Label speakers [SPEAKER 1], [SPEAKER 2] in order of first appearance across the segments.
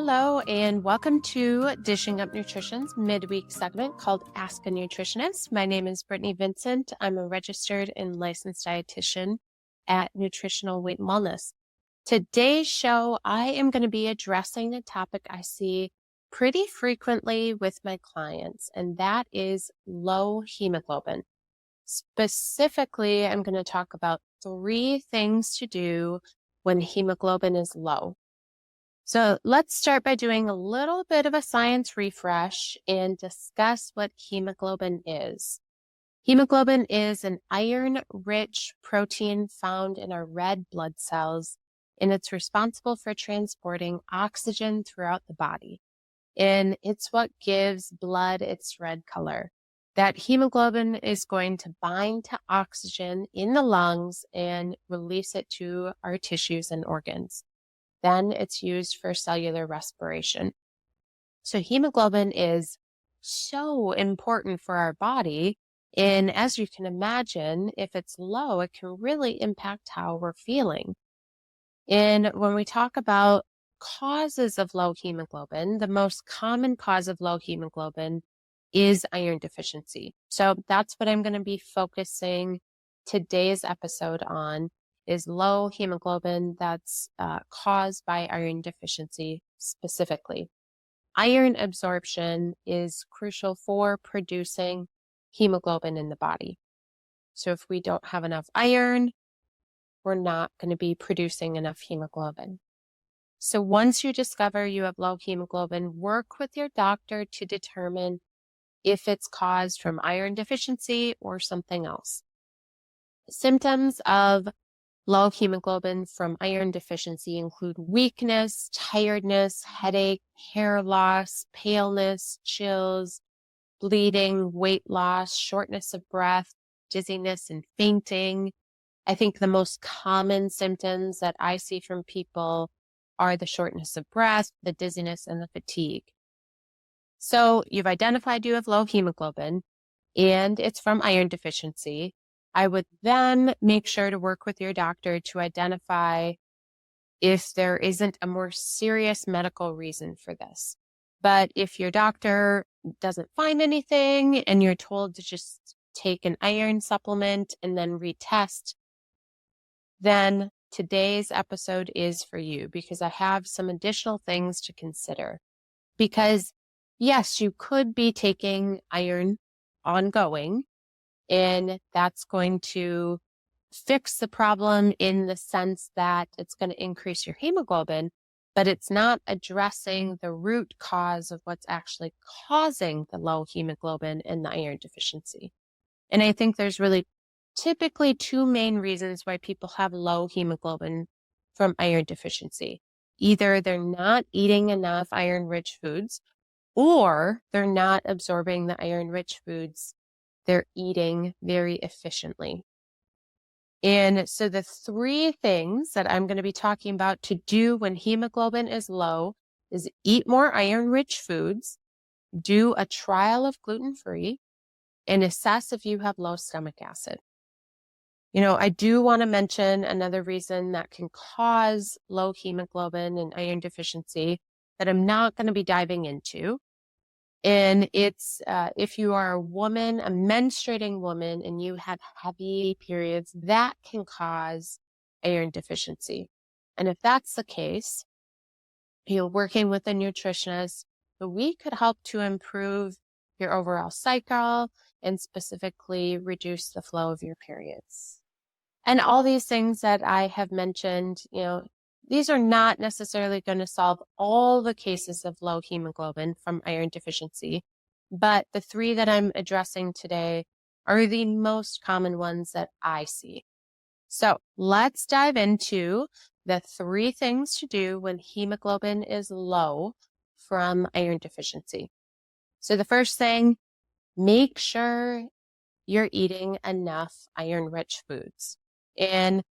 [SPEAKER 1] Hello, and welcome to Dishing Up Nutrition's midweek segment called Ask a Nutritionist. My name is Britni Vincent. I'm a registered and licensed dietitian at Nutritional Weight and Wellness. Today's show, I am going to be addressing a topic I see pretty frequently with my clients, and that is low hemoglobin. Specifically, I'm going to talk about 3 things to do when hemoglobin is low. So let's start by doing a little bit of a science refresh and discuss what hemoglobin is. Hemoglobin is an iron-rich protein found in our red blood cells, and it's responsible for transporting oxygen throughout the body. And it's what gives blood its red color. That hemoglobin is going to bind to oxygen in the lungs and release it to our tissues and organs. Then it's used for cellular respiration. So hemoglobin is so important for our body. And as you can imagine, if it's low, it can really impact how we're feeling. And when we talk about causes of low hemoglobin, the most common cause of low hemoglobin is iron deficiency. So that's what I'm going to be focusing today's episode on, is low hemoglobin that's caused by iron deficiency specifically. Iron absorption is crucial for producing hemoglobin in the body. So if we don't have enough iron, we're not going to be producing enough hemoglobin. So once you discover you have low hemoglobin, work with your doctor to determine if it's caused from iron deficiency or something else. Symptoms of low hemoglobin from iron deficiency include weakness, tiredness, headache, hair loss, paleness, chills, bleeding, weight loss, shortness of breath, dizziness, and fainting. I think the most common symptoms that I see from people are the shortness of breath, the dizziness, and the fatigue. So you've identified you have low hemoglobin and it's from iron deficiency. I would then make sure to work with your doctor to identify if there isn't a more serious medical reason for this. But if your doctor doesn't find anything and you're told to just take an iron supplement and then retest, then today's episode is for you, because I have some additional things to consider. Because yes, you could be taking iron ongoing, and that's going to fix the problem in the sense that it's going to increase your hemoglobin, but it's not addressing the root cause of what's actually causing the low hemoglobin and the iron deficiency. And I think there's really typically 2 main reasons why people have low hemoglobin from iron deficiency. Either they're not eating enough iron-rich foods, or they're not absorbing the iron-rich foods they're eating very efficiently. And so the 3 things that I'm going to be talking about to do when hemoglobin is low is eat more iron-rich foods, do a trial of gluten-free, and assess if you have low stomach acid. I do want to mention another reason that can cause low hemoglobin and iron deficiency that I'm not going to be diving into. And it's if you are a woman, a menstruating woman, and you have heavy periods, that can cause iron deficiency. And if that's the case, you're working with a nutritionist, we could help to improve your overall cycle and specifically reduce the flow of your periods. And all these things that I have mentioned, these are not necessarily going to solve all the cases of low hemoglobin from iron deficiency, but the 3 that I'm addressing today are the most common ones that I see. So let's dive into the 3 things to do when hemoglobin is low from iron deficiency. So the first thing, make sure you're eating enough iron-rich foods. And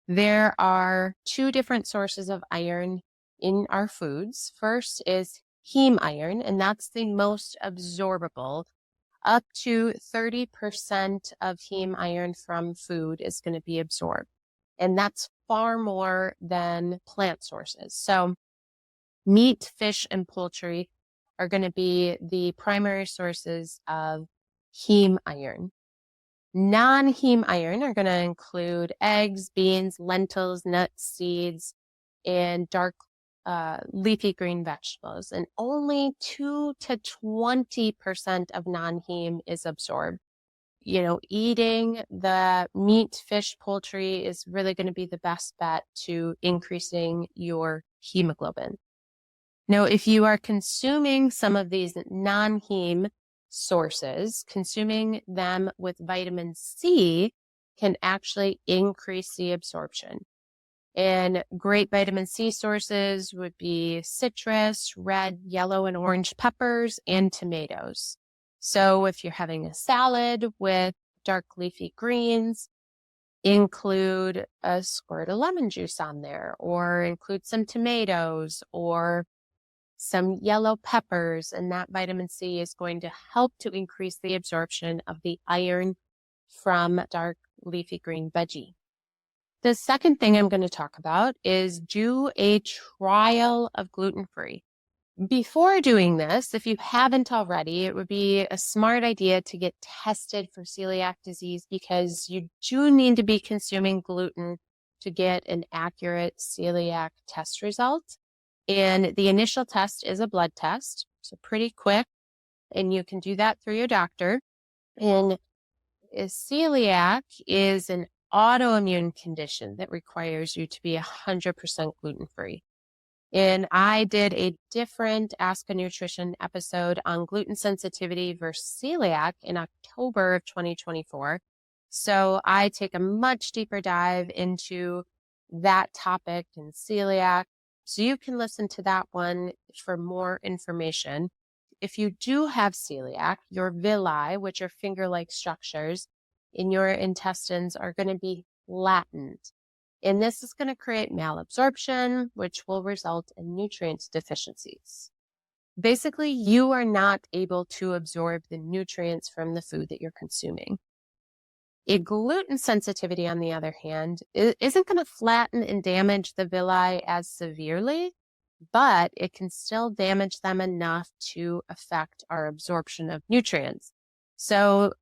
[SPEAKER 1] there are 2 different sources of iron in our foods. First is heme iron, and that's the most absorbable. Up to 30% of heme iron from food is going to be absorbed. And that's far more than plant sources. So Meat, fish, and poultry are going to be the primary sources of heme iron. Non-heme iron are going to include eggs, beans, lentils, nuts, seeds, and dark leafy green vegetables. And only 2 to 20% of non-heme is absorbed. Eating the meat, fish, poultry is really going to be the best bet to increasing your hemoglobin. Now, if you are consuming some of these non-heme sources, consuming them with vitamin C can actually increase the absorption. And great vitamin C sources would be citrus, red, yellow, and orange peppers, and tomatoes. So if you're having a salad with dark leafy greens, include a squirt of lemon juice on there, or include some tomatoes or some yellow peppers, and that vitamin C is going to help to increase the absorption of the iron from dark leafy green veggie. The second thing I'm going to talk about is do a trial of gluten-free. Before doing this, if you haven't already, it would be a smart idea to get tested for celiac disease, because you do need to be consuming gluten to get an accurate celiac test result. And the initial test is a blood test, so pretty quick, and you can do that through your doctor. And celiac is an autoimmune condition that requires you to be 100% gluten-free. And I did a different Ask a Nutrition episode on gluten sensitivity versus celiac in October of 2024. So I take a much deeper dive into that topic in celiac. So you can listen to that one for more information. If you do have celiac, your villi, which are finger-like structures in your intestines, are going to be flattened. And this is going to create malabsorption, which will result in nutrient deficiencies. Basically, you are not able to absorb the nutrients from the food that you're consuming. A gluten sensitivity, on the other hand, isn't going to flatten and damage the villi as severely, but it can still damage them enough to affect our absorption of nutrients. So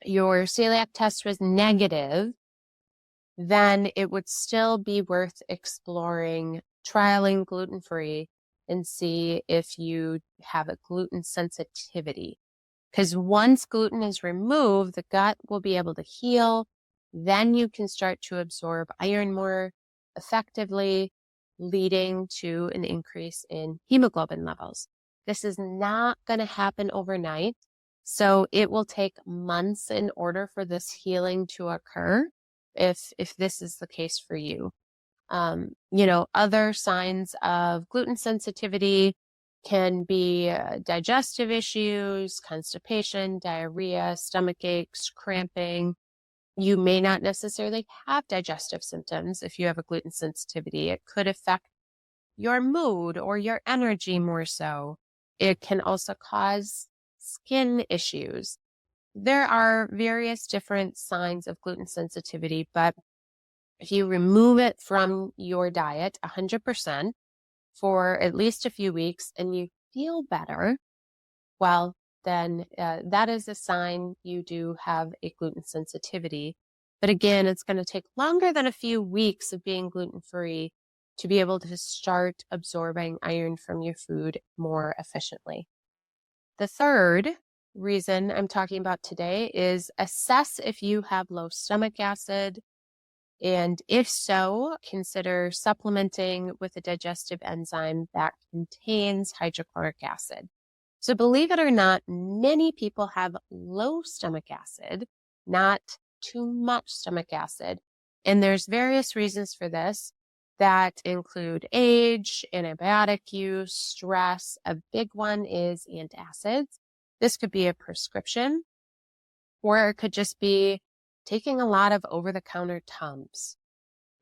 [SPEAKER 1] your celiac test was negative, then it would still be worth exploring trialing gluten-free and see if you have a gluten sensitivity. Because once gluten is removed, the gut will be able to heal. Then you can start to absorb iron more effectively, leading to an increase in hemoglobin levels. This is not going to happen overnight, so it will take months in order for this healing to occur if this is the case for you. Other signs of gluten sensitivity can be digestive issues, constipation, diarrhea, stomach aches, cramping. You may not necessarily have digestive symptoms if you have a gluten sensitivity. It could affect your mood or your energy more so. It can also cause skin issues. There are various different signs of gluten sensitivity, but if you remove it from your diet 100% for at least a few weeks and you feel better, well, then that is a sign you do have a gluten sensitivity. But again, it's going to take longer than a few weeks of being gluten-free to be able to start absorbing iron from your food more efficiently. The third reason I'm talking about today is assess if you have low stomach acid. And if so, consider supplementing with a digestive enzyme that contains hydrochloric acid. So believe it or not, many people have low stomach acid, not too much stomach acid. And there's various reasons for this that include age, antibiotic use, stress. A big one is antacids. This could be a prescription, or it could just be taking a lot of over-the-counter Tums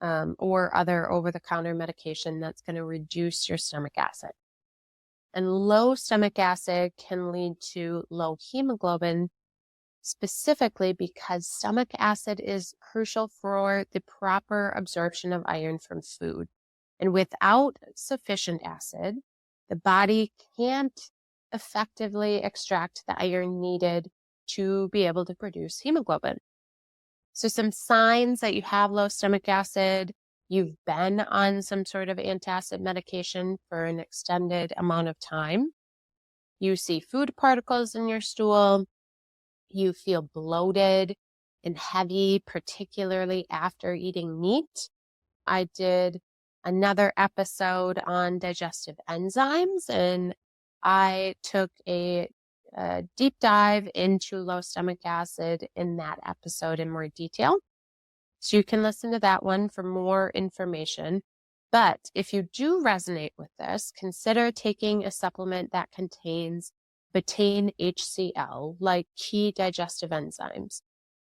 [SPEAKER 1] or other over-the-counter medication that's going to reduce your stomach acid. And low stomach acid can lead to low hemoglobin, specifically because stomach acid is crucial for the proper absorption of iron from food. And without sufficient acid, the body can't effectively extract the iron needed to be able to produce hemoglobin. So some signs that you have low stomach acid, you've been on some sort of antacid medication for an extended amount of time, you see food particles in your stool, you feel bloated and heavy, particularly after eating meat. I did another episode on digestive enzymes, and I took a deep dive into low stomach acid in that episode in more detail. So you can listen to that one for more information. But if you do resonate with this, consider taking a supplement that contains betaine HCl, like key digestive enzymes.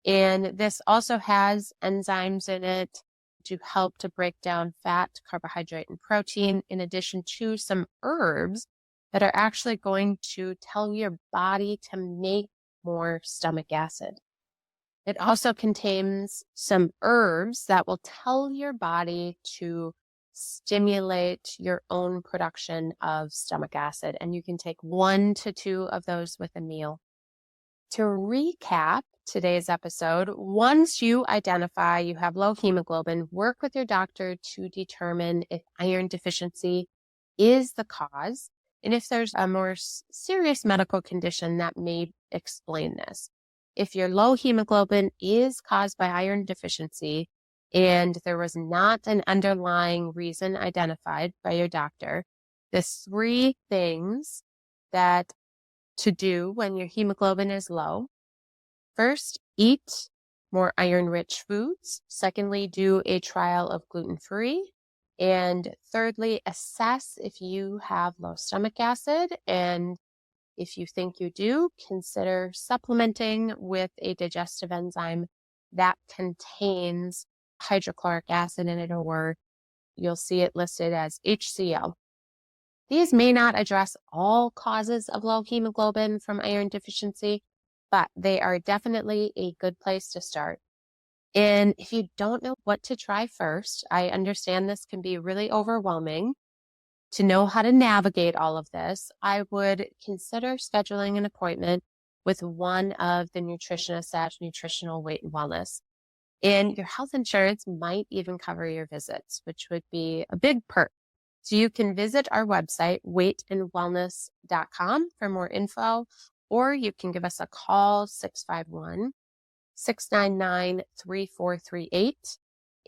[SPEAKER 1] And this also has enzymes in it to help to break down fat, carbohydrate, and protein, in addition to some herbs that are actually going to tell your body to make more stomach acid. It also contains some herbs that will tell your body to stimulate your own production of stomach acid, and you can take 1 to 2 of those with a meal. To recap today's episode, once you identify you have low hemoglobin, work with your doctor to determine if iron deficiency is the cause, and if there's a more serious medical condition that may explain this. If your low hemoglobin is caused by iron deficiency and there was not an underlying reason identified by your doctor, the 3 things that to do when your hemoglobin is low: first, eat more iron-rich foods. Secondly, do a trial of gluten-free. And thirdly, assess if you have low stomach acid, and if you think you do, consider supplementing with a digestive enzyme that contains hydrochloric acid in it, or you'll see it listed as HCl. These may not address all causes of low hemoglobin from iron deficiency, but they are definitely a good place to start. And if you don't know what to try first, I understand this can be really overwhelming. To know how to navigate all of this, I would consider scheduling an appointment with one of the nutritionists at Nutritional Weight and Wellness. And your health insurance might even cover your visits, which would be a big perk. So you can visit our website, weightandwellness.com, for more info, or you can give us a call, 651-699-3438.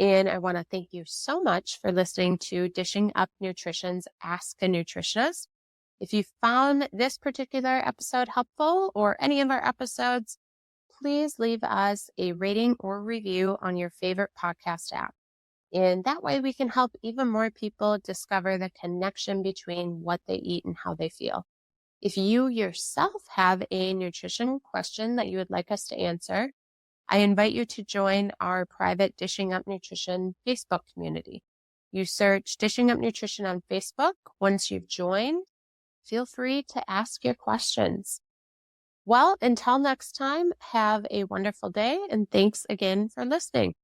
[SPEAKER 1] And I want to thank you so much for listening to Dishing Up Nutrition's Ask a Nutritionist. If you found this particular episode helpful, or any of our episodes, please leave us a rating or review on your favorite podcast app. And that way we can help even more people discover the connection between what they eat and how they feel. If you yourself have a nutrition question that you would like us to answer, I invite you to join our private Dishing Up Nutrition Facebook community. You search Dishing Up Nutrition on Facebook. Once you've joined, feel free to ask your questions. Well, until next time, have a wonderful day, and thanks again for listening.